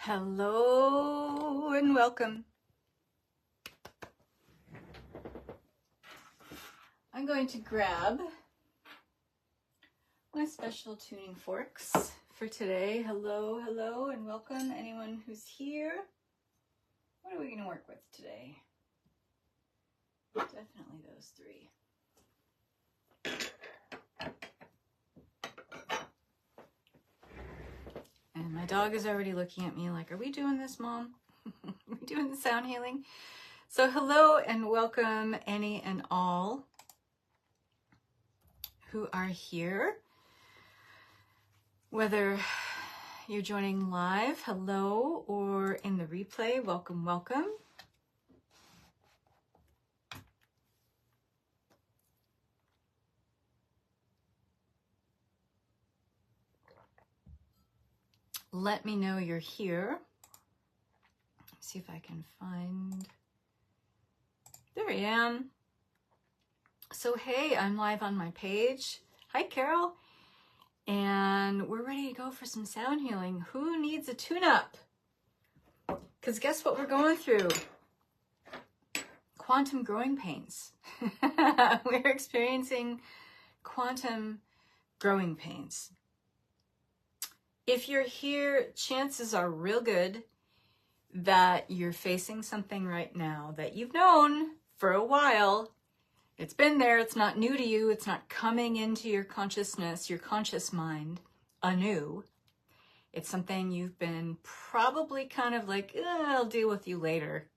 Hello and welcome. I'm going to grab my special tuning forks for today. Hello, hello, and welcome anyone who's here. What are we going to work with today? Definitely those three. And my dog is already looking at me like, are we doing this, Mom? Are we doing the sound healing? So hello and welcome any and all who are here. Whether you're joining live, hello, or in the replay, welcome, welcome. Let me know you're here. Let's see if I can find, there I am. So hey, I'm live on my page. Hi, Carol. And we're ready to go for some sound healing. Who needs a tune-up? Because guess what we're going through? Quantum growing pains. We're experiencing quantum growing pains. If you're here, chances are real good that you're facing something right now that you've known for a while. It's been there, it's not new to you, it's not coming into your consciousness, your conscious mind anew. It's something you've been probably kind of like, I'll deal with you later.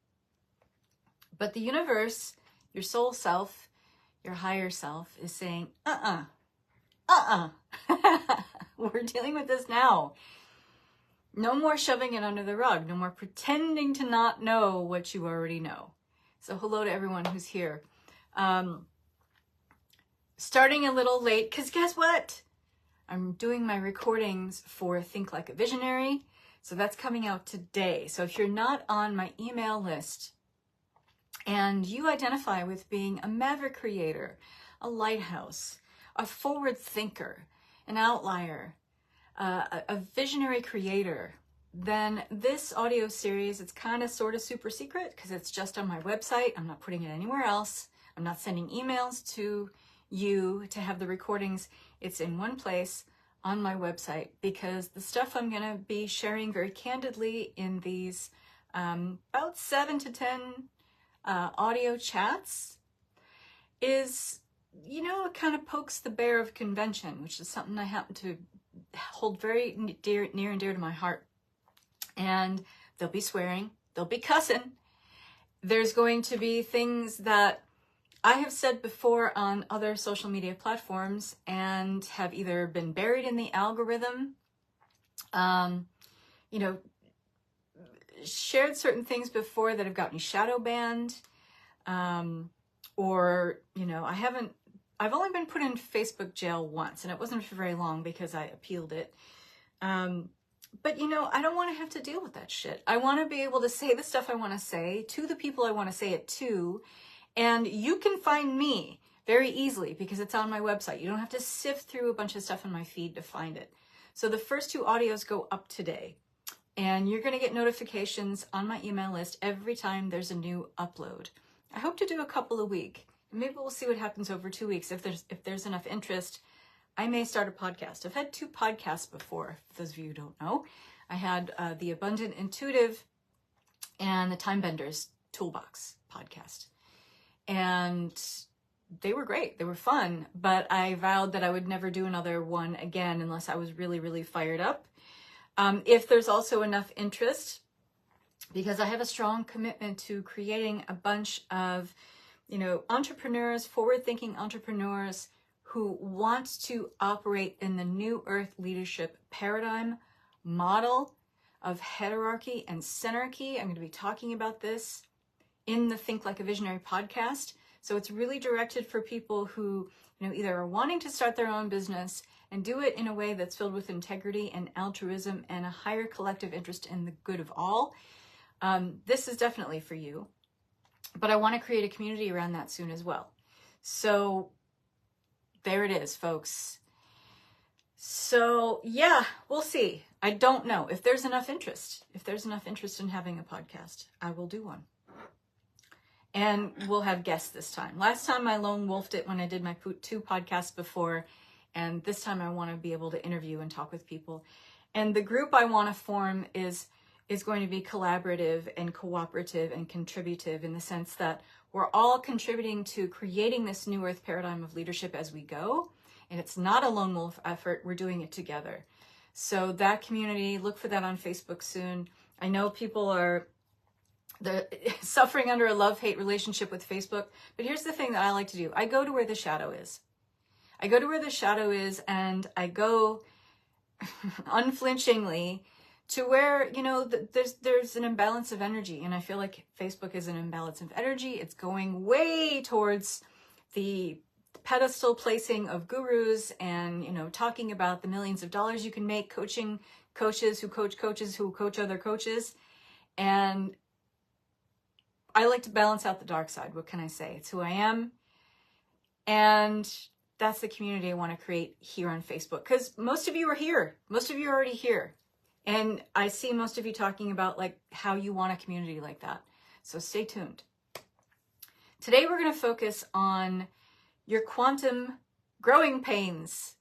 But the universe, your soul self, your higher self is saying, we're dealing with this now. No more shoving it under the rug. No more pretending to not know what you already know. So hello to everyone who's here. Starting a little late, because guess what? I'm doing my recordings for Think Like a Visionary. So that's coming out today. So if you're not on my email list and you identify with being a maverick creator, a lighthouse, a forward thinker, an outlier, a visionary creator, then this audio series, it's kind of sort of super secret because it's just on my website. I'm not putting it anywhere else. I'm not sending emails to you to have the recordings. It's in one place on my website because the stuff I'm going to be sharing very candidly in these about 7 to 10 audio chats is, you know, it kind of pokes the bear of convention, which is something I happen to hold very near and dear to my heart. And there'll be swearing, there'll be cussing. There's going to be things that I have said before on other social media platforms and have either been buried in the algorithm, you know, shared certain things before that have got me shadow banned, or, you know, I've only been put in Facebook jail once, and it wasn't for very long because I appealed it. But, you know, I don't want to have to deal with that shit. I want to be able to say the stuff I want to say to the people I want to say it to. And you can find me very easily because it's on my website. You don't have to sift through a bunch of stuff in my feed to find it. So the first 2 audios go up today. And you're going to get notifications on my email list every time there's a new upload. I hope to do a couple a week. Maybe we'll see what happens over 2 weeks. If there's enough interest, I may start a podcast. I've had 2 podcasts before, for those of you who don't know. I had the Abundant Intuitive and the Time Benders Toolbox podcast. And they were great. They were fun. But I vowed that I would never do another one again unless I was really, really fired up. If there's also enough interest, because I have a strong commitment to creating a bunch of, you know, entrepreneurs, forward-thinking entrepreneurs who want to operate in the new earth leadership paradigm model of heterarchy and synarchy. I'm going to be talking about this in the Think Like a Visionary podcast. So it's really directed for people who, you know, either are wanting to start their own business and do it in a way that's filled with integrity and altruism and a higher collective interest in the good of all. This is definitely for you. But I want to create a community around that soon as well. So there it is, folks. So yeah, we'll see. I don't know if there's enough interest. If there's enough interest in having a podcast, I will do one. And we'll have guests this time. Last time I lone wolfed it when I did my 2 podcasts before. And this time I want to be able to interview and talk with people. And the group I want to form is going to be collaborative and cooperative and contributive, in the sense that we're all contributing to creating this new earth paradigm of leadership as we go. And it's not a lone wolf effort. We're doing it together. So that community, look for that on Facebook soon. I know people are suffering under a love-hate relationship with Facebook. But here's the thing that I like to do. I go to where the shadow is. I go to where the shadow is, and I go unflinchingly to where, you know, there's an imbalance of energy. And I feel like Facebook is an imbalance of energy. It's going way towards the pedestal placing of gurus and, you know, talking about the millions of dollars you can make coaching coaches who coach other coaches. And I like to balance out the dark side. What can I say? It's who I am. And that's the community I want to create here on Facebook. Because most of you are here. Most of you are already here. And I see most of you talking about like how you want a community like that. So stay tuned. Today we're going to focus on your quantum growing pains.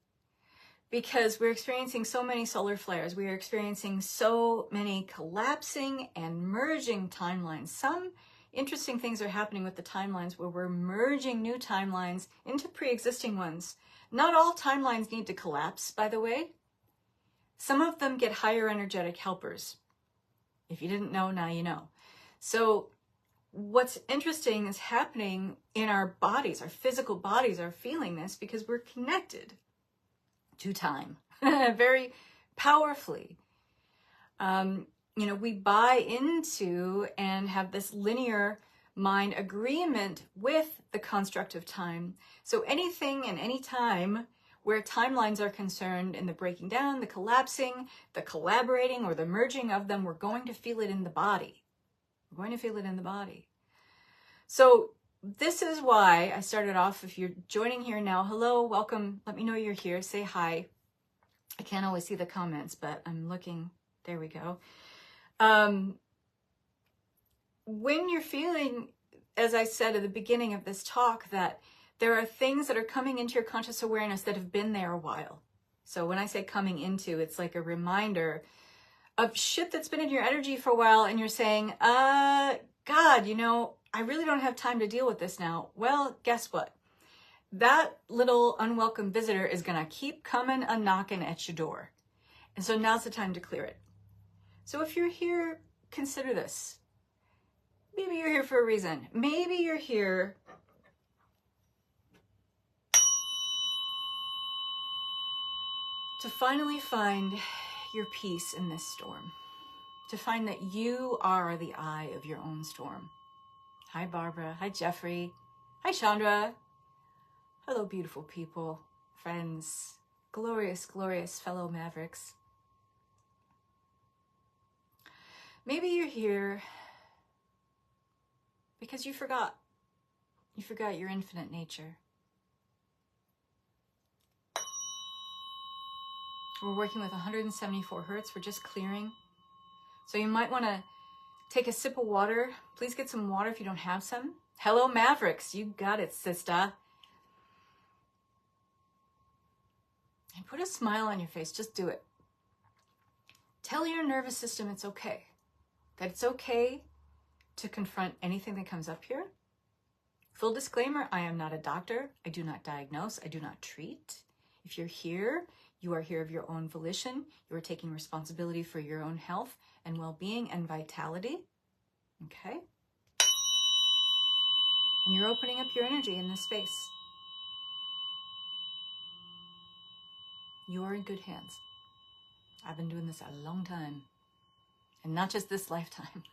Because we're experiencing so many solar flares. We are experiencing so many collapsing and merging timelines. Some interesting things are happening with the timelines where we're merging new timelines into pre-existing ones. Not all timelines need to collapse, by the way. Some of them get higher energetic helpers. If you didn't know, now you know. So what's interesting is happening in our bodies. Our physical bodies are feeling this because we're connected to time very powerfully. You know, we buy into and have this linear mind agreement with the construct of time. So anything and any time where timelines are concerned, in the breaking down, the collapsing, the collaborating, or the merging of them, we're going to feel it in the body. We're going to feel it in the body. So this is why I started off. If you're joining here now, hello, welcome. Let me know you're here. Say hi. I can't always see the comments, but I'm looking. There we go. When you're feeling, as I said at the beginning of this talk, that there are things that are coming into your conscious awareness that have been there a while. So when I say coming into, it's like a reminder of shit that's been in your energy for a while, and you're saying, God, you know, I really don't have time to deal with this now. Well, guess what? That little unwelcome visitor is going to keep coming a knocking at your door. And so now's the time to clear it. So if you're here, consider this. Maybe you're here for a reason. Maybe you're here to finally find your peace in this storm. To find that you are the eye of your own storm. Hi, Barbara. Hi, Jeffrey. Hi, Chandra. Hello, beautiful people, friends, glorious, glorious fellow mavericks. Maybe you're here because you forgot. You forgot your infinite nature. We're working with 174 hertz. We're just clearing. So you might want to take a sip of water. Please get some water if you don't have some. Hello, Mavericks. You got it, sister. And put a smile on your face. Just do it. Tell your nervous system it's okay. That it's okay to confront anything that comes up here. Full disclaimer, I am not a doctor. I do not diagnose. I do not treat. If you're here, you are here of your own volition. You are taking responsibility for your own health and well-being and vitality. Okay? And you're opening up your energy in this space. You are in good hands. I've been doing this a long time. And not just this lifetime.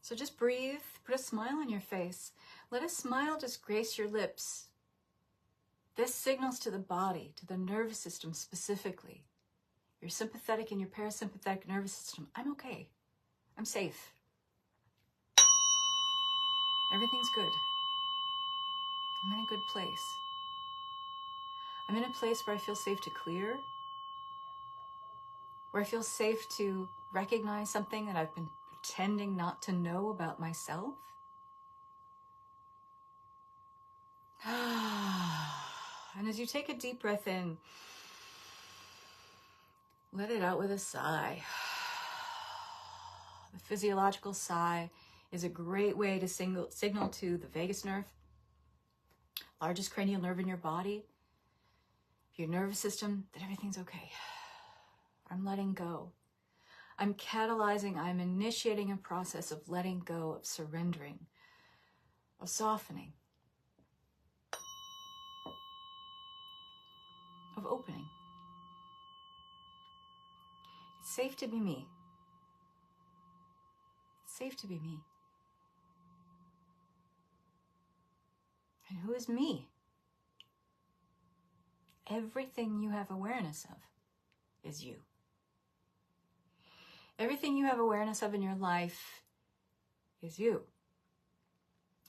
So just breathe. Put a smile on your face. Let a smile just grace your lips. This signals to the body, to the nervous system specifically. Your sympathetic and your parasympathetic nervous system. I'm okay. I'm safe. Everything's good. I'm in a good place. I'm in a place where I feel safe to clear, where I feel safe to recognize something that I've been pretending not to know about myself. And as you take a deep breath in, let it out with a sigh. The physiological sigh is a great way to signal to the vagus nerve, largest cranial nerve in your body, your nervous system, that everything's okay. I'm letting go. I'm catalyzing, I'm initiating a process of letting go, of surrendering, of softening, of opening. It's safe to be me. It's safe to be me. And who is me? Everything you have awareness of is you. Everything you have awareness of in your life is you.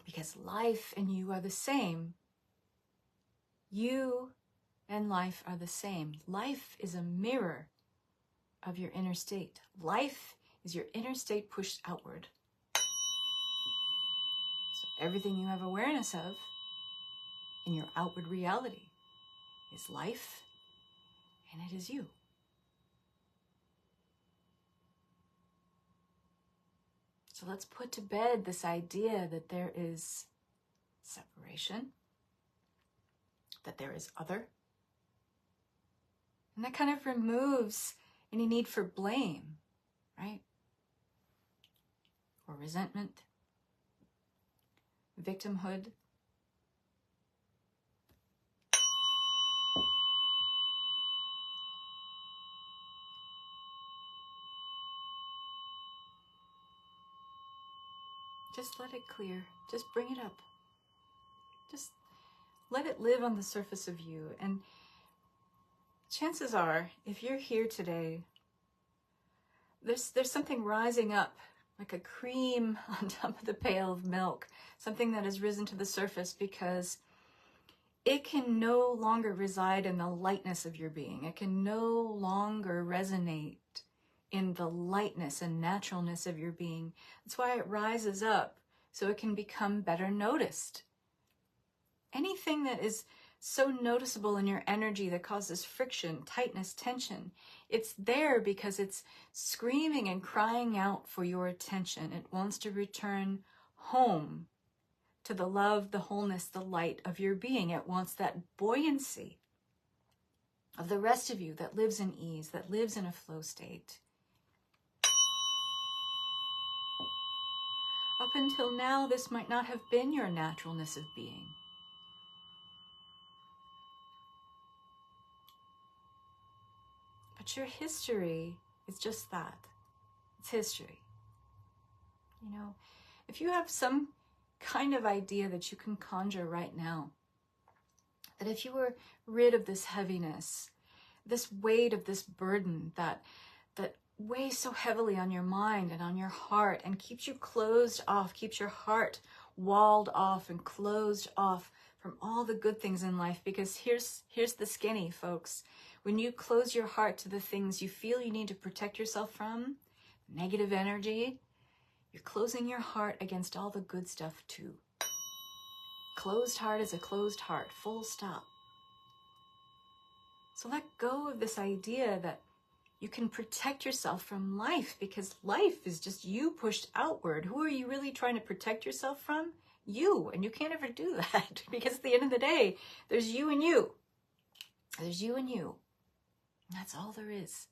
Because life and you are the same. You and life are the same. Life is a mirror of your inner state. Life is your inner state pushed outward. So everything you have awareness of in your outward reality is life, and it is you. So let's put to bed this idea that there is separation, that there is other. And that kind of removes any need for blame, right? Or resentment, victimhood. Just let it clear. Just bring it up. Just let it live on the surface of you. And chances are, if you're here today, there's something rising up, like a cream on top of the pail of milk, something that has risen to the surface because it can no longer reside in the lightness of your being. It can no longer resonate in the lightness and naturalness of your being. That's why it rises up, so it can become better noticed. Anything that is so noticeable in your energy that causes friction, tightness, tension, it's there because it's screaming and crying out for your attention. It wants to return home to the love, the wholeness, the light of your being. It wants that buoyancy of the rest of you that lives in ease, that lives in a flow state. Up until now, this might not have been your naturalness of being. But your history is just that. It's history. You know, if you have some kind of idea that you can conjure right now, that if you were rid of this heaviness, this weight of this burden that weighs so heavily on your mind and on your heart and keeps you closed off, keeps your heart walled off and closed off from all the good things in life, because here's the skinny, folks. When you close your heart to the things you feel you need to protect yourself from, negative energy, you're closing your heart against all the good stuff too. Closed heart is a closed heart, full stop. So let go of this idea that you can protect yourself from life, because life is just you pushed outward. Who are you really trying to protect yourself from? You. And you can't ever do that because at the end of the day, there's you and you. There's you and you. And that's all there is.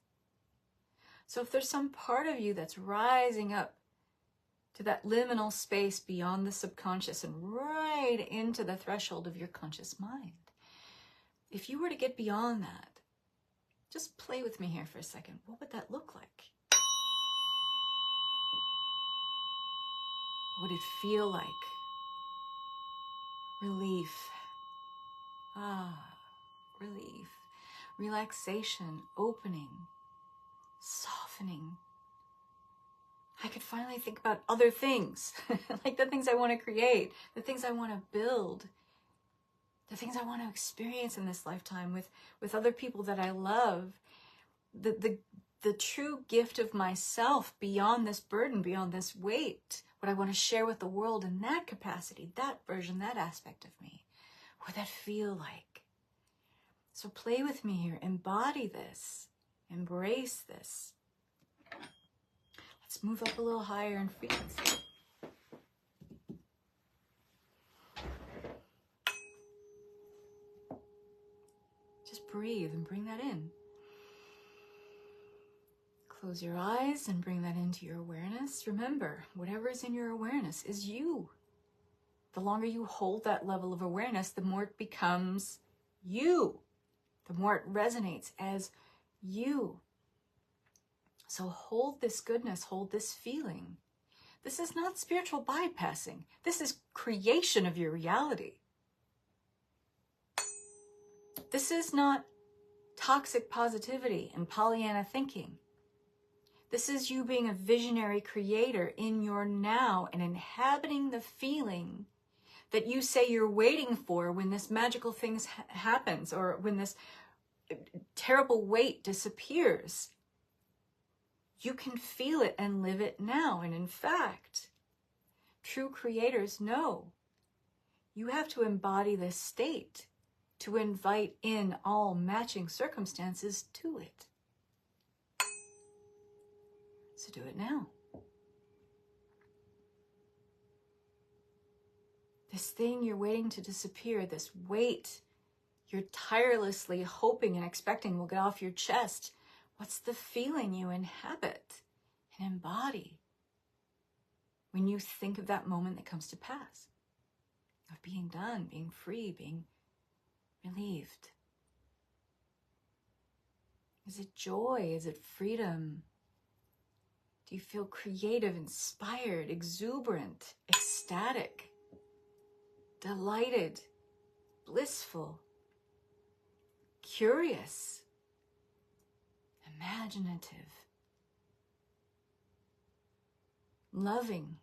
So if there's some part of you that's rising up to that liminal space beyond the subconscious and right into the threshold of your conscious mind, if you were to get beyond that, just play with me here for a second. What would that look like? What would it feel like? Relief. Relief. Relaxation, opening, softening. I could finally think about other things, like the things I want to create, the things I want to build. the things I want to experience in this lifetime with other people that I love, the true gift of myself beyond this burden, beyond this weight, what I want to share with the world in that capacity, that version, that aspect of me. What would that feel like? So play with me here, embody this, embrace this. Let's move up a little higher in frequency. Just breathe and bring that in. Close your eyes and bring that into your awareness. Remember, whatever is in your awareness is you. The longer you hold that level of awareness, the more it becomes you. The more it resonates as you. So hold this goodness, hold this feeling. This is not spiritual bypassing. This is creation of your reality. This is not toxic positivity and Pollyanna thinking. This is you being a visionary creator in your now and inhabiting the feeling that you say you're waiting for when this magical thing happens or when this terrible weight disappears. You can feel it and live it now. And in fact, true creators know you have to embody this state to invite in all matching circumstances to it. So do it now. This thing you're waiting to disappear, this weight you're tirelessly hoping and expecting will get off your chest, what's the feeling you inhabit and embody when you think of that moment that comes to pass? Of being done, being free, being relieved. Is it joy? Is it freedom? Do you feel creative, inspired, exuberant, ecstatic, delighted, blissful, curious, imaginative, loving,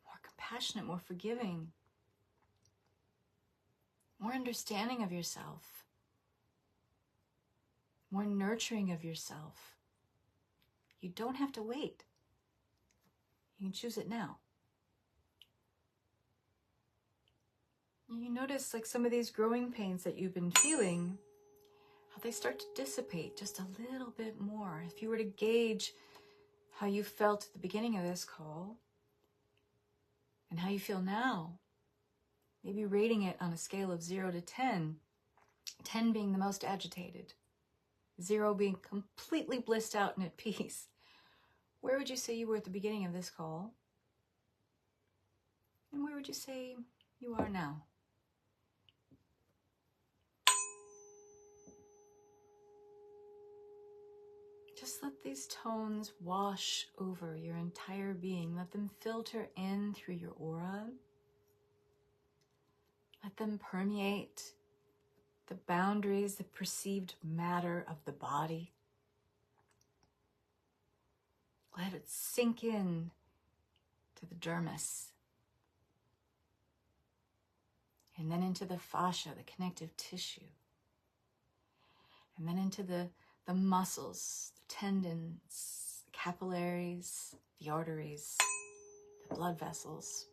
more compassionate, more forgiving, more understanding of yourself, more nurturing of yourself? You don't have to wait. You can choose it now. You notice like some of these growing pains that you've been feeling, how they start to dissipate just a little bit more. If you were to gauge how you felt at the beginning of this call and how you feel now, maybe rating it on a scale of 0 to 10, 10 being the most agitated, 0 being completely blissed out and at peace. Where would you say you were at the beginning of this call? And where would you say you are now? Just let these tones wash over your entire being. Let them filter in through your aura. Let them permeate the boundaries, the perceived matter of the body. Let it sink in to the dermis. And then into the fascia, the connective tissue. And then into the muscles, the tendons, the capillaries, the arteries, the blood vessels.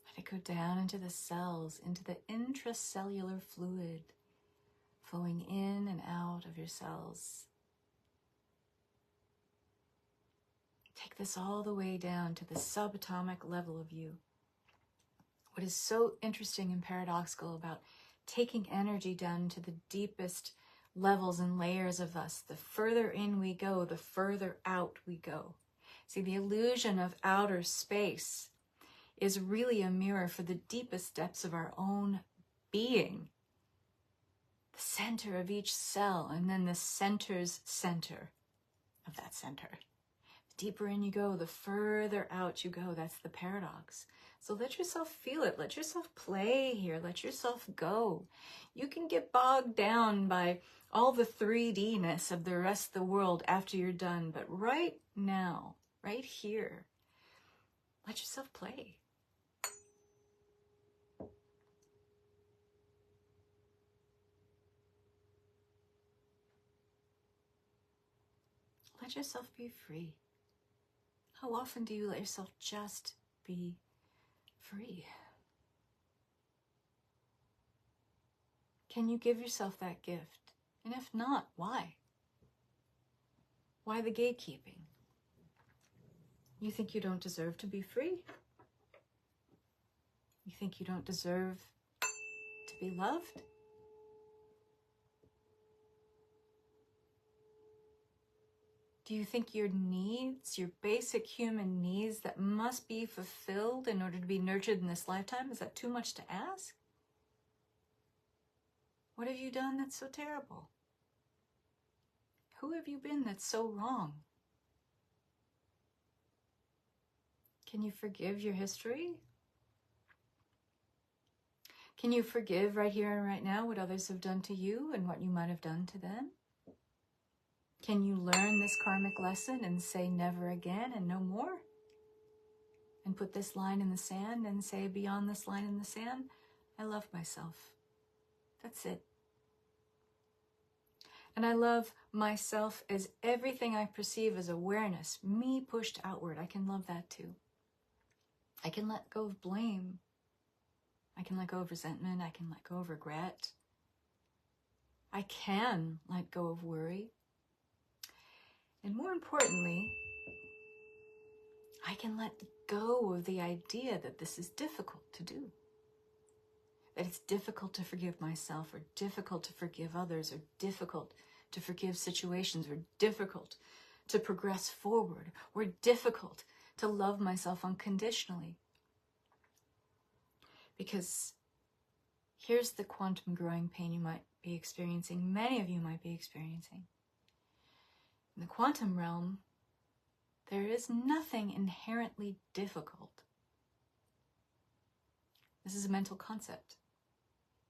Let it go down into the cells, into the intracellular fluid, flowing in and out of your cells. Take this all the way down to the subatomic level of you. What is so interesting and paradoxical about taking energy down to the deepest levels and layers of us, the further in we go, the further out we go. See, the illusion of outer space is really a mirror for the deepest depths of our own being. The center of each cell, and then the center's center of that center. The deeper in you go, the further out you go. That's the paradox. So let yourself feel it. Let yourself play here. Let yourself go. You can get bogged down by all the 3D-ness of the rest of the world after you're done. But right now, right here, let yourself play. Let yourself be free. How often do you let yourself just be free? Can you give yourself that gift? And if not, why? Why the gatekeeping? You think you don't deserve to be free? You think you don't deserve to be loved? Do you think your needs, your basic human needs that must be fulfilled in order to be nurtured in this lifetime, is that too much to ask? What have you done that's so terrible? Who have you been that's so wrong? Can you forgive your history? Can you forgive right here and right now what others have done to you and what you might have done to them? Can you learn this karmic lesson and say never again and no more? And put this line in the sand and say beyond this line in the sand, I love myself. That's it. And I love myself as everything I perceive as awareness, me pushed outward. I can love that too. I can let go of blame. I can let go of resentment. I can let go of regret. I can let go of worry. And more importantly, I can let go of the idea that this is difficult to do. That it's difficult to forgive myself, or difficult to forgive others, or difficult to forgive situations, or difficult to progress forward, or difficult to love myself unconditionally. Because here's the quantum growing pain you might be experiencing, many of you might be experiencing. In the quantum realm, there is nothing inherently difficult. This is a mental concept.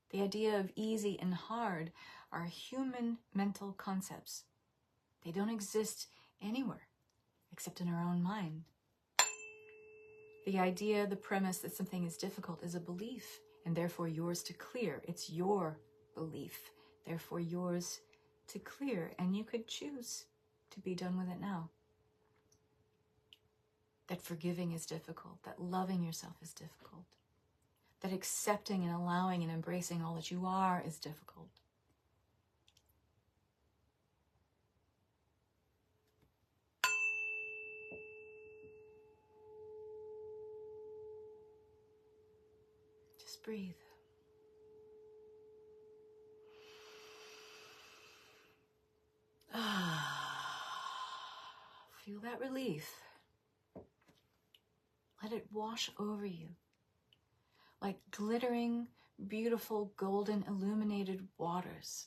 The idea of easy and hard are human mental concepts. They don't exist anywhere except in our own mind. The idea, the premise that something is difficult is a belief, and therefore yours to clear. It's your belief, therefore yours to clear, and you could choose to be done with it now. That forgiving is difficult, that loving yourself is difficult, that accepting and allowing and embracing all that you are is difficult. Just breathe. Feel that relief. Let it wash over you like glittering, beautiful, golden, illuminated waters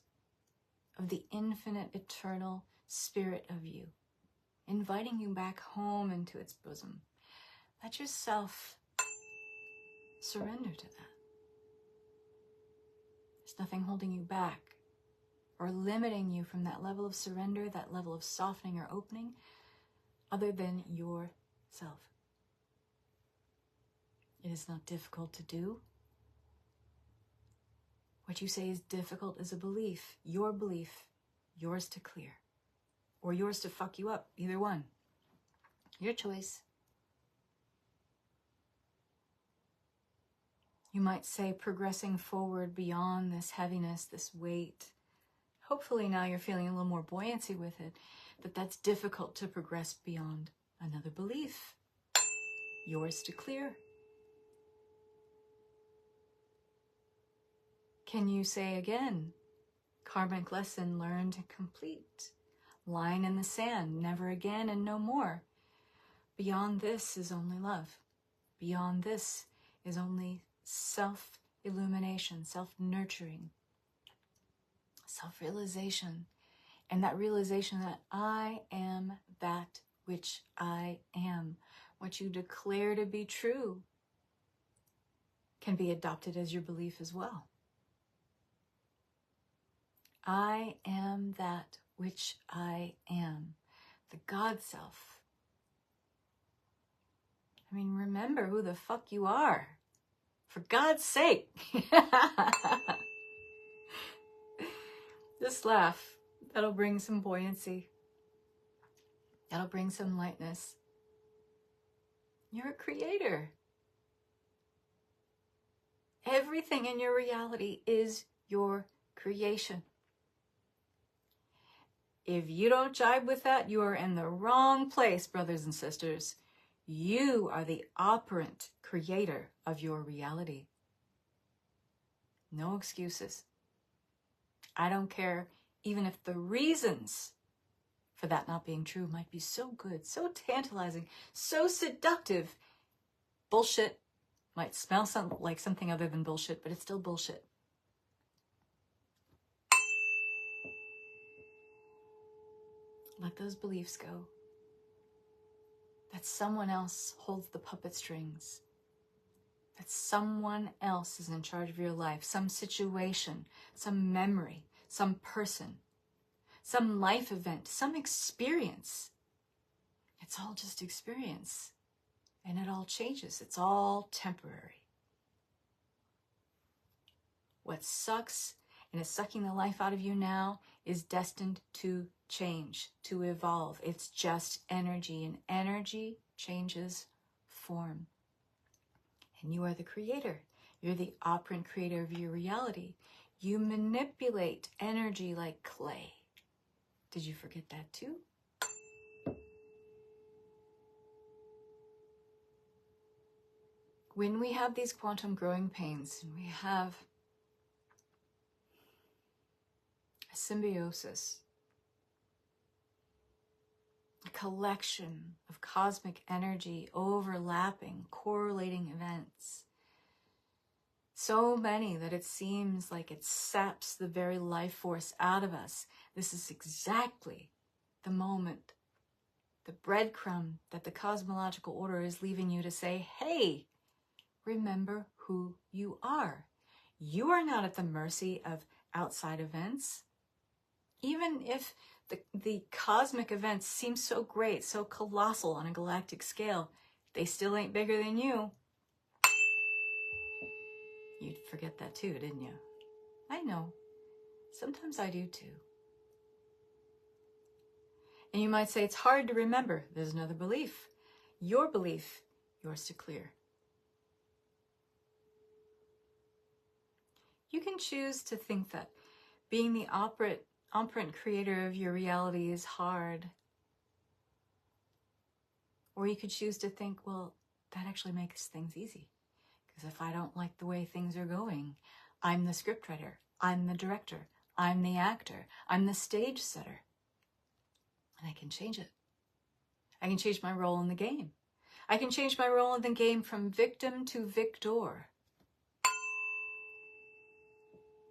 of the infinite, eternal spirit of you, inviting you back home into its bosom. Let yourself surrender to that. There's nothing holding you back or limiting you from that level of surrender, that level of softening or opening, other than yourself. It is not difficult to do. What you say is difficult is a belief, yours to clear, or yours to fuck you up, either one. Your choice. You might say progressing forward beyond this heaviness, this weight. Hopefully now you're feeling a little more buoyancy with it, but that's difficult to progress beyond another belief. Yours to clear. Can you say again, karmic lesson learned and complete. Line in the sand, never again and no more. Beyond this is only love. Beyond this is only self-illumination, self-nurturing, self-realization, and that realization that I am that which I am, what you declare to be true can be adopted as your belief as well. I am that which I am, the God self. I mean, remember who the fuck you are. For God's sake. Just laugh. That'll bring some buoyancy. That'll bring some lightness. You're a creator. Everything in your reality is your creation. If you don't jibe with that, you are in the wrong place, brothers and sisters. You are the operant creator of your reality. No excuses. I don't care even if the reasons for that not being true might be so good, so tantalizing, so seductive. Bullshit might smell like something other than bullshit, but it's still bullshit. Let those beliefs go. That someone else holds the puppet strings. That someone else is in charge of your life. Some situation, some memory, some person, some life event, some experience. It's all just experience. And it all changes. It's all temporary. What sucks and is sucking the life out of you now is destined to change, to evolve. It's just energy, and energy changes form. And you are the creator. You're the operant creator of your reality. You manipulate energy like clay. Did you forget that too? When we have these quantum growing pains, we have a symbiosis, a collection of cosmic energy overlapping, correlating events. So many that it seems like it saps the very life force out of us. This is exactly the moment, the breadcrumb that the cosmological order is leaving you to say, hey, remember who you are. You are not at the mercy of outside events. Even if the cosmic events seem so great, so colossal on a galactic scale, they still ain't bigger than you. You'd forget that too, didn't you? I know. Sometimes I do too. And you might say it's hard to remember. There's another belief. Your belief, yours to clear. You can choose to think that being the operant creator of your reality is hard. Or you could choose to think, well, that actually makes things easy. Because if I don't like the way things are going, I'm the scriptwriter, I'm the director, I'm the actor, I'm the stage setter. And I can change it. I can change my role in the game. I can change my role in the game from victim to victor.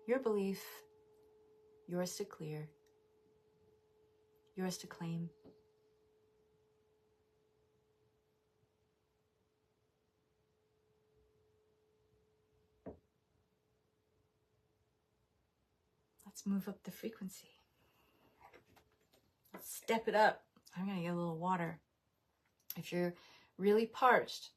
Your belief, yours to clear, yours to claim. Let's move up the frequency. Let's step it up. I'm going to get a little water. If you're really parched,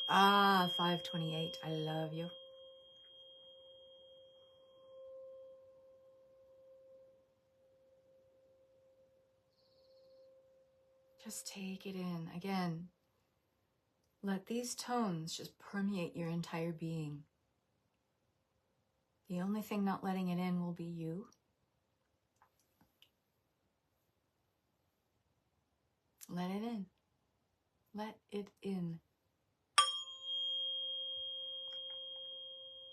ah, 528, I love you. Just take it in. Again, let these tones just permeate your entire being. The only thing not letting it in will be you. Let it in. Let it in.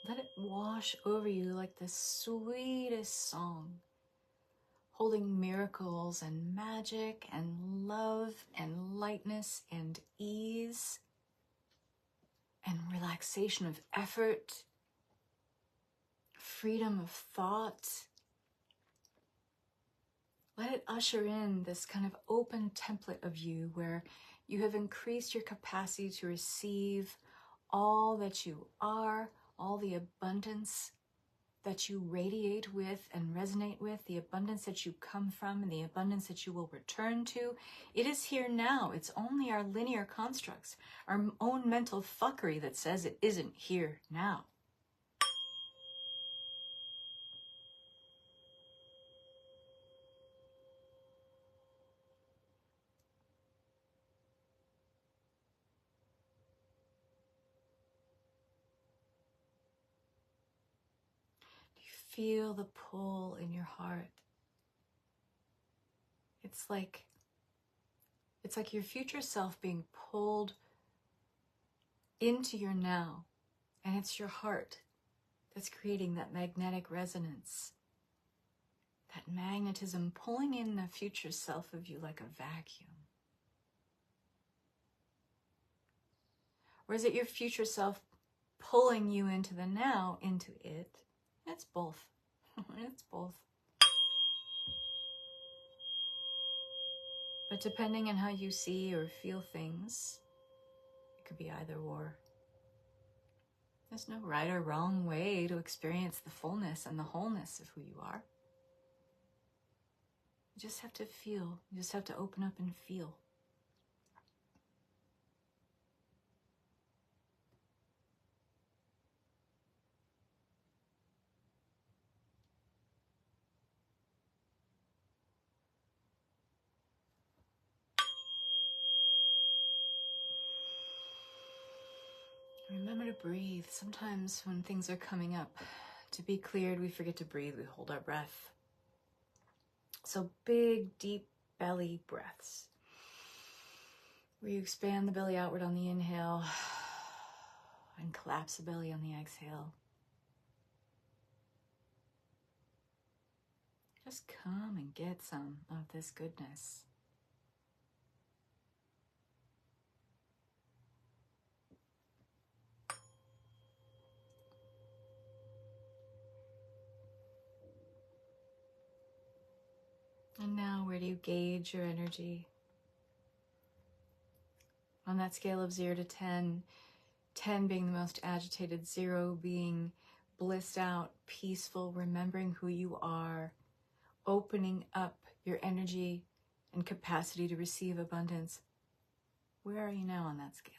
Let it wash over you like the sweetest song, holding miracles and magic and love and lightness and ease and relaxation of effort, freedom of thought. Let it usher in this kind of open template of you where you have increased your capacity to receive all that you are, all the abundance that you radiate with and resonate with, the abundance that you come from and the abundance that you will return to. It is here now. It's only our linear constructs, our own mental fuckery that says it isn't here now. Feel the pull in your heart. It's like your future self being pulled into your now, and it's your heart that's creating that magnetic resonance, that magnetism pulling in the future self of you like a vacuum. Or is it your future self pulling you into the now, into it? It's both. It's both. But depending on how you see or feel things, it could be either or. There's no right or wrong way to experience the fullness and the wholeness of who you are. You just have to feel. You just have to open up and feel. Remember to breathe. Sometimes when things are coming up to be cleared, we forget to breathe. We hold our breath. So big, deep belly breaths, where you expand the belly outward on the inhale and collapse the belly on the exhale. Just come and get some of this goodness. And now, where do you gauge your energy? On that scale of 0 to 10, 10 being the most agitated, 0 being blissed out, peaceful, remembering who you are, opening up your energy and capacity to receive abundance. Where are you now on that scale?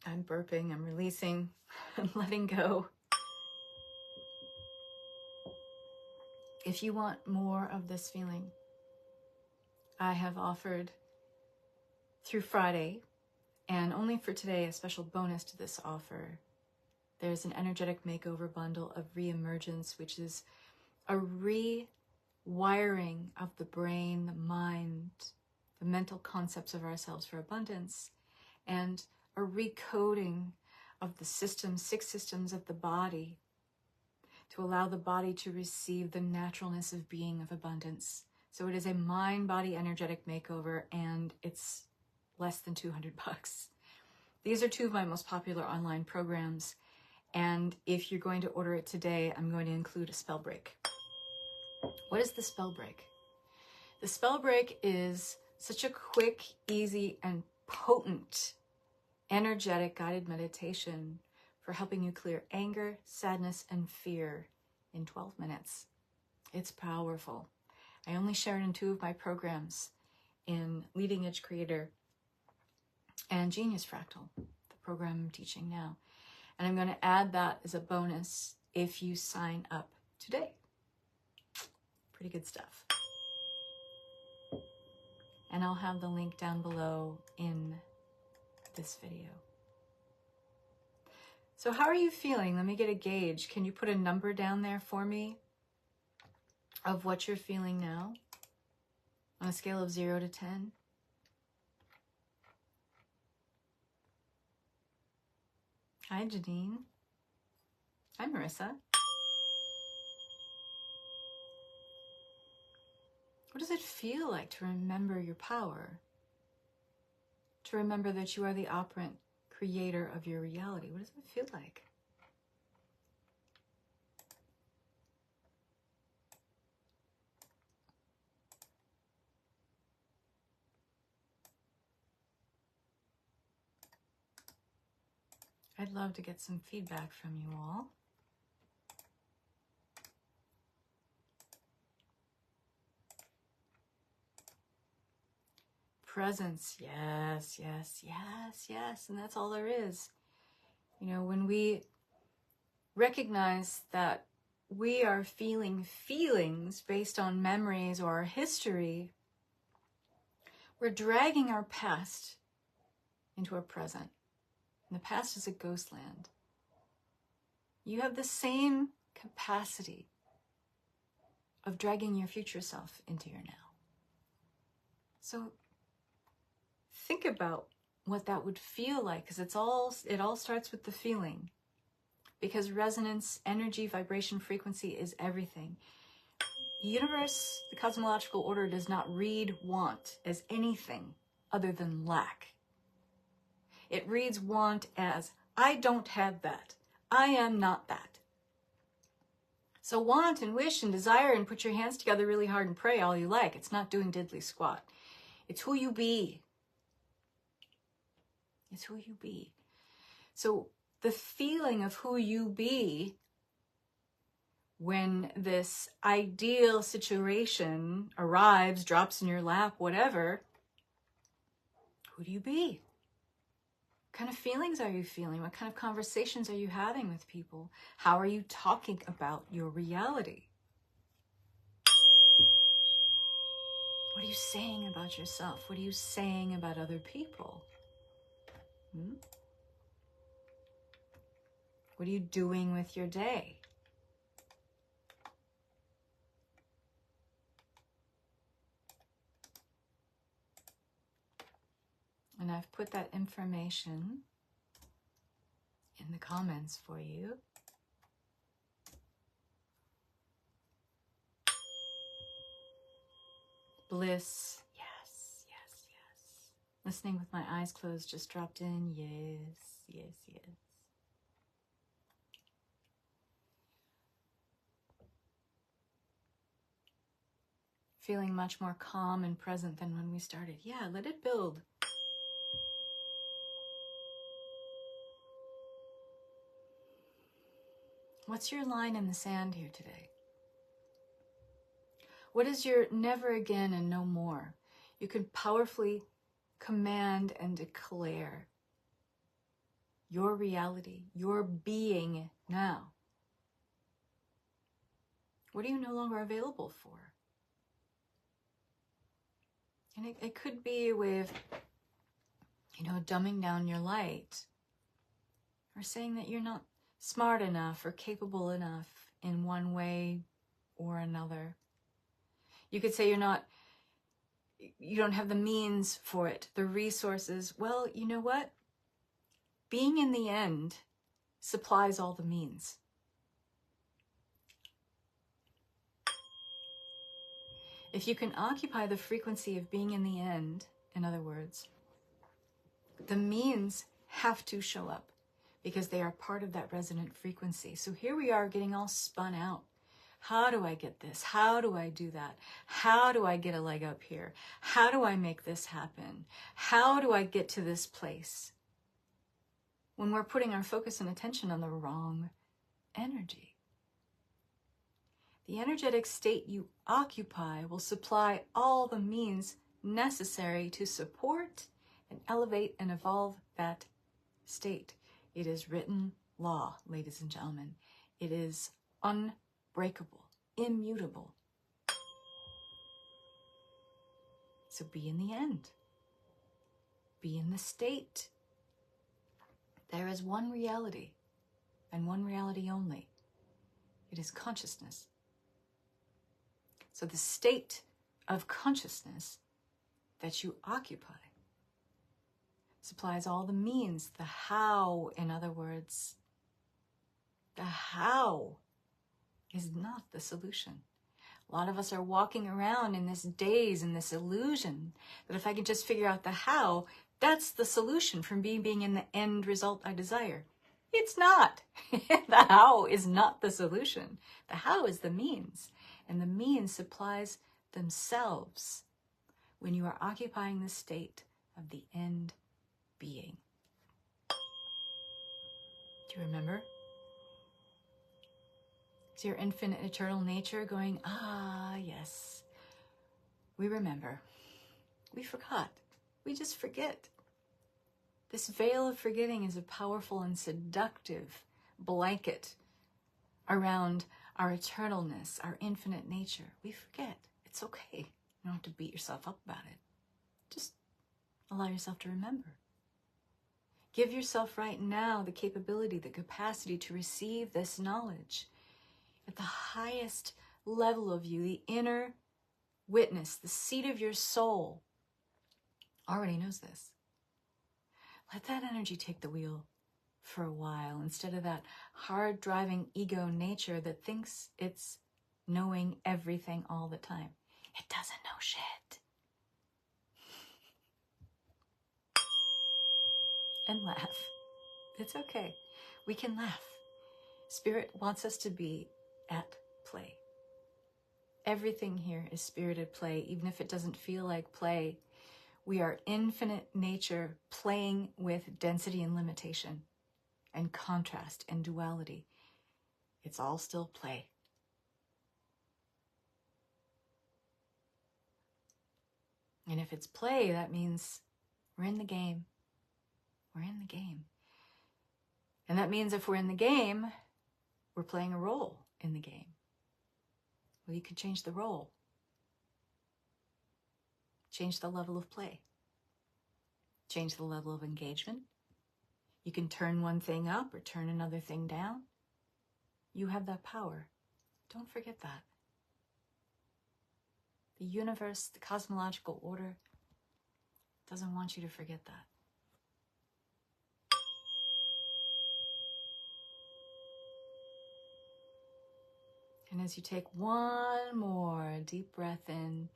I'm burping, I'm releasing, I'm letting go. If you want more of this feeling, I have offered through Friday, and only for today, a special bonus to this offer. There's an energetic makeover bundle of reemergence, which is a rewiring of the brain, the mind, the mental concepts of ourselves for abundance, and a recoding of the systems, 6 systems of the body, to allow the body to receive the naturalness of being of abundance. So it is a mind-body energetic makeover, and it's less than $200. These are 2 of my most popular online programs, and if you're going to order it today, I'm going to include a spell break. What is the spell break? The spell break is such a quick, easy, and potent energetic guided meditation for helping you clear anger, sadness, and fear in 12 minutes. It's powerful. I only share it in 2 of my programs, in Leading Edge Creator and Genius Fractal, the program I'm teaching now. And I'm going to add that as a bonus if you sign up today. Pretty good stuff. And I'll have the link down below in this video. So how are you feeling? Let me get a gauge. Can you put a number down there for me of what you're feeling now on a scale of 0 to 10? Hi, Janine. Hi, Marissa. What does it feel like to remember your power? To remember that you are the operant creator of your reality. What does it feel like? I'd love to get some feedback from you all. Presence, yes, yes, yes, yes, and that's all there is. You know, when we recognize that we are feeling feelings based on memories or our history, we're dragging our past into our present. And the past is a ghost land. You have the same capacity of dragging your future self into your now. So think about what that would feel like, because it all starts with the feeling. Because resonance, energy, vibration, frequency is everything. The universe, the cosmological order, does not read want as anything other than lack. It reads want as, I don't have that. I am not that. So want and wish and desire and put your hands together really hard and pray all you like. It's not doing diddly squat. It's who you be. It's who you be. So the feeling of who you be when this ideal situation arrives, drops in your lap, whatever, who do you be? What kind of feelings are you feeling? What kind of conversations are you having with people? How are you talking about your reality? What are you saying about yourself? What are you saying about other people? What are you doing with your day? And I've put that information in the comments for you. Bliss, yes, yes, yes. Listening with my eyes closed just dropped in, yes, yes, yes. Feeling much more calm and present than when we started. Yeah, let it build. What's your line in the sand here today? What is your never again and no more? You can powerfully command and declare your reality, your being now. What are you no longer available for? And it could be a way of, dumbing down your light, or saying that you're not smart enough or capable enough in one way or another. You could say you don't have the means for it, the resources. Well, you know what? Being in the end supplies all the means. If you can occupy the frequency of being in the end, in other words, the means have to show up because they are part of that resonant frequency. So here we are getting all spun out. How do I get this? How do I do that? How do I get a leg up here? How do I make this happen? How do I get to this place? When we're putting our focus and attention on the wrong energy. The energetic state you occupy will supply all the means necessary to support and elevate and evolve that state. It is written law, ladies and gentlemen. It is unbreakable, immutable. So be in the end. Be in the state. There is one reality, and one reality only. It is consciousness. So the state of consciousness that you occupy supplies all the means, the how, in other words. The how is not the solution. A lot of us are walking around in this daze, in this illusion, that if I can just figure out the how, that's the solution from being in the end result I desire. It's not. The how is not the solution. The how is the means. And the means supplies themselves when you are occupying the state of the end being. Do you remember? Is your infinite eternal nature going, ah, yes, we remember. We forgot. We just forget. This veil of forgetting is a powerful and seductive blanket around our eternalness, our infinite nature. We forget. It's okay. You don't have to beat yourself up about it. Just allow yourself to remember. Give yourself right now the capability, the capacity to receive this knowledge at the highest level of you. The inner witness, the seat of your soul already knows this. Let that energy take the wheel for a while instead of that hard driving ego nature that thinks it's knowing everything all the time. It doesn't know shit. And laugh. It's okay. We can laugh. Spirit wants us to be at play. Everything here is spirited play, even if it doesn't feel like play. We are infinite nature playing with density and limitation and contrast and duality. It's all still play. And if it's play, that means we're in the game. We're in the game. And that means if we're in the game, we're playing a role in the game. Well, you could change the role. Change the level of play. Change the level of engagement. You can turn one thing up or turn another thing down. You have that power. Don't forget that. The universe, the cosmological order, doesn't want you to forget that. And as you take one more deep breath in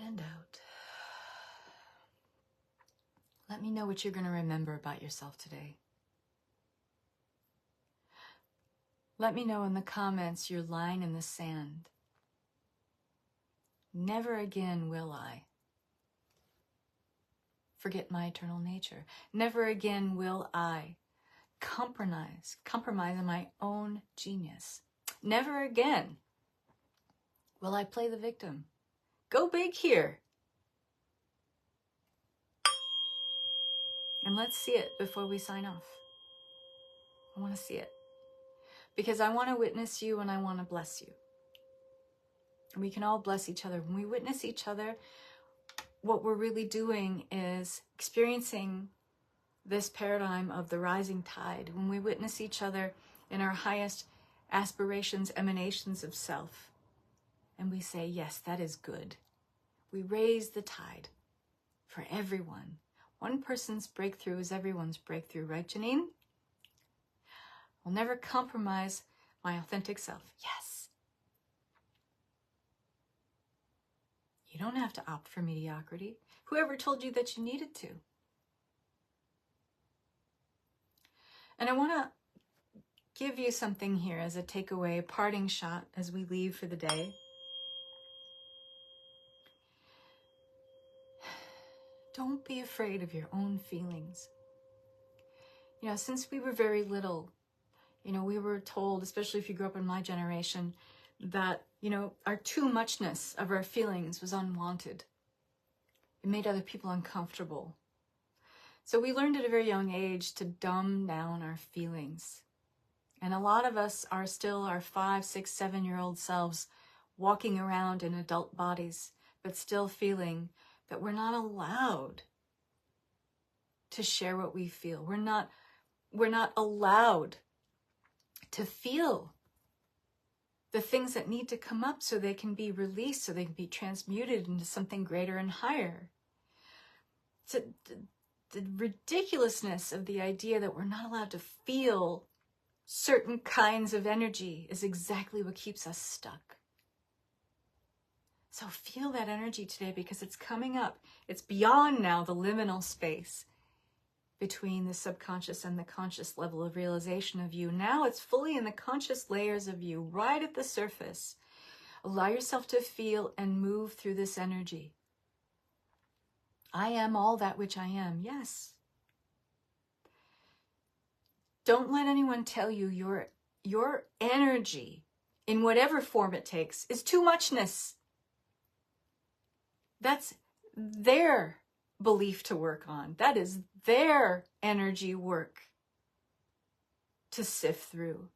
and out, let me know what you're going to remember about yourself today. Let me know in the comments your line in the sand. Never again will I forget my eternal nature. Never again will I compromise on my own genius. Never again will I play the victim. Go big here. And let's see it before we sign off. I want to see it. Because I want to witness you and I want to bless you. And we can all bless each other. When we witness each other, what we're really doing is experiencing this paradigm of the rising tide. When we witness each other in our highest aspirations, emanations of self, and we say, yes, that is good. We raise the tide for everyone. One person's breakthrough is everyone's breakthrough, right, Janine? I'll never compromise my authentic self. Yes. You don't have to opt for mediocrity. Whoever told you that you needed to? And I want to give you something here as a takeaway, a parting shot as we leave for the day. Don't be afraid of your own feelings. You know, since we were very little, we were told, especially if you grew up in my generation, that, our too muchness of our feelings was unwanted. It made other people uncomfortable. So we learned at a very young age to dumb down our feelings. And a lot of us are still our 5, 6, 7-year-old selves walking around in adult bodies, but still feeling that we're not allowed to share what we feel. We're not allowed to feel the things that need to come up so they can be released, so they can be transmuted into something greater and higher. So the ridiculousness of the idea that we're not allowed to feel certain kinds of energy is exactly what keeps us stuck. So feel that energy today because it's coming up. It's beyond now the liminal space between the subconscious and the conscious level of realization of you. Now it's fully in the conscious layers of you, right at the surface. Allow yourself to feel and move through this energy. I am all that which I am, yes. Don't let anyone tell you your energy, in whatever form it takes, is too muchness. That's their belief to work on. That is their energy work to sift through,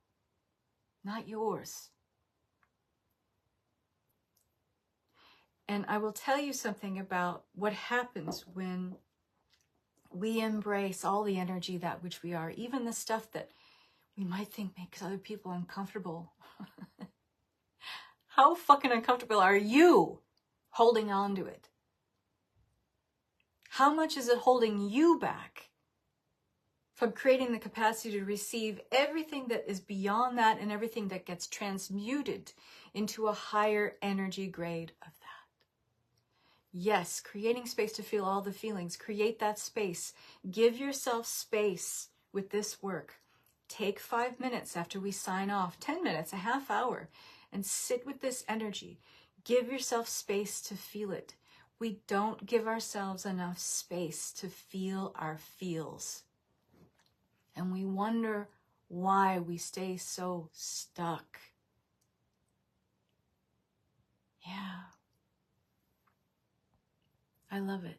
not yours. And I will tell you something about what happens when we embrace all the energy that which we are, even the stuff that we might think makes other people uncomfortable. How fucking uncomfortable are you holding on to it? How much is it holding you back from creating the capacity to receive everything that is beyond that and everything that gets transmuted into a higher energy grade of that? Yes, creating space to feel all the feelings. Create that space. Give yourself space with this work. Take 5 minutes after we sign off, 10 minutes, a half hour, and sit with this energy. Give yourself space to feel it. We don't give ourselves enough space to feel our feels. And we wonder why we stay so stuck. Yeah. I love it.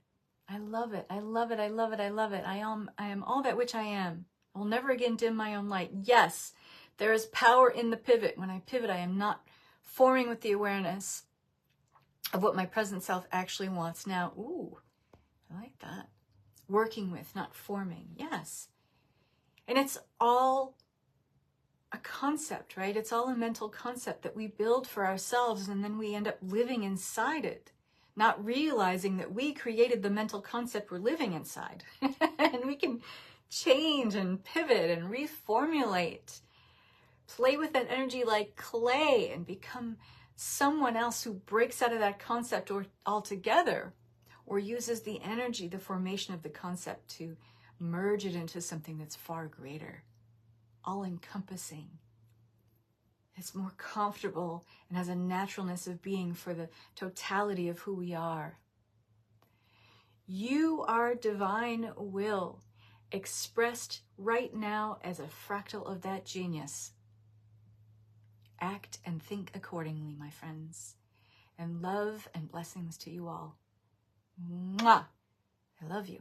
I love it. I love it. I love it. I love it. I am all that which I am. I will never again dim my own light. Yes, there is power in the pivot. When I pivot, I am not forming with the awareness of what my present self actually wants now. Ooh, I like that. Working with, not forming. Yes. And it's all a concept, right? It's all a mental concept that we build for ourselves, and then we end up living inside it, not realizing that we created the mental concept we're living inside. And we can change and pivot and reformulate, play with that energy like clay and become someone else who breaks out of that concept altogether, or uses the energy, the formation of the concept, to merge it into something that's far greater, all-encompassing. It's more comfortable and has a naturalness of being for the totality of who we are. You are divine will, expressed right now as a fractal of that genius. Act and think accordingly, my friends. And love and blessings to you all. Mwah! I love you.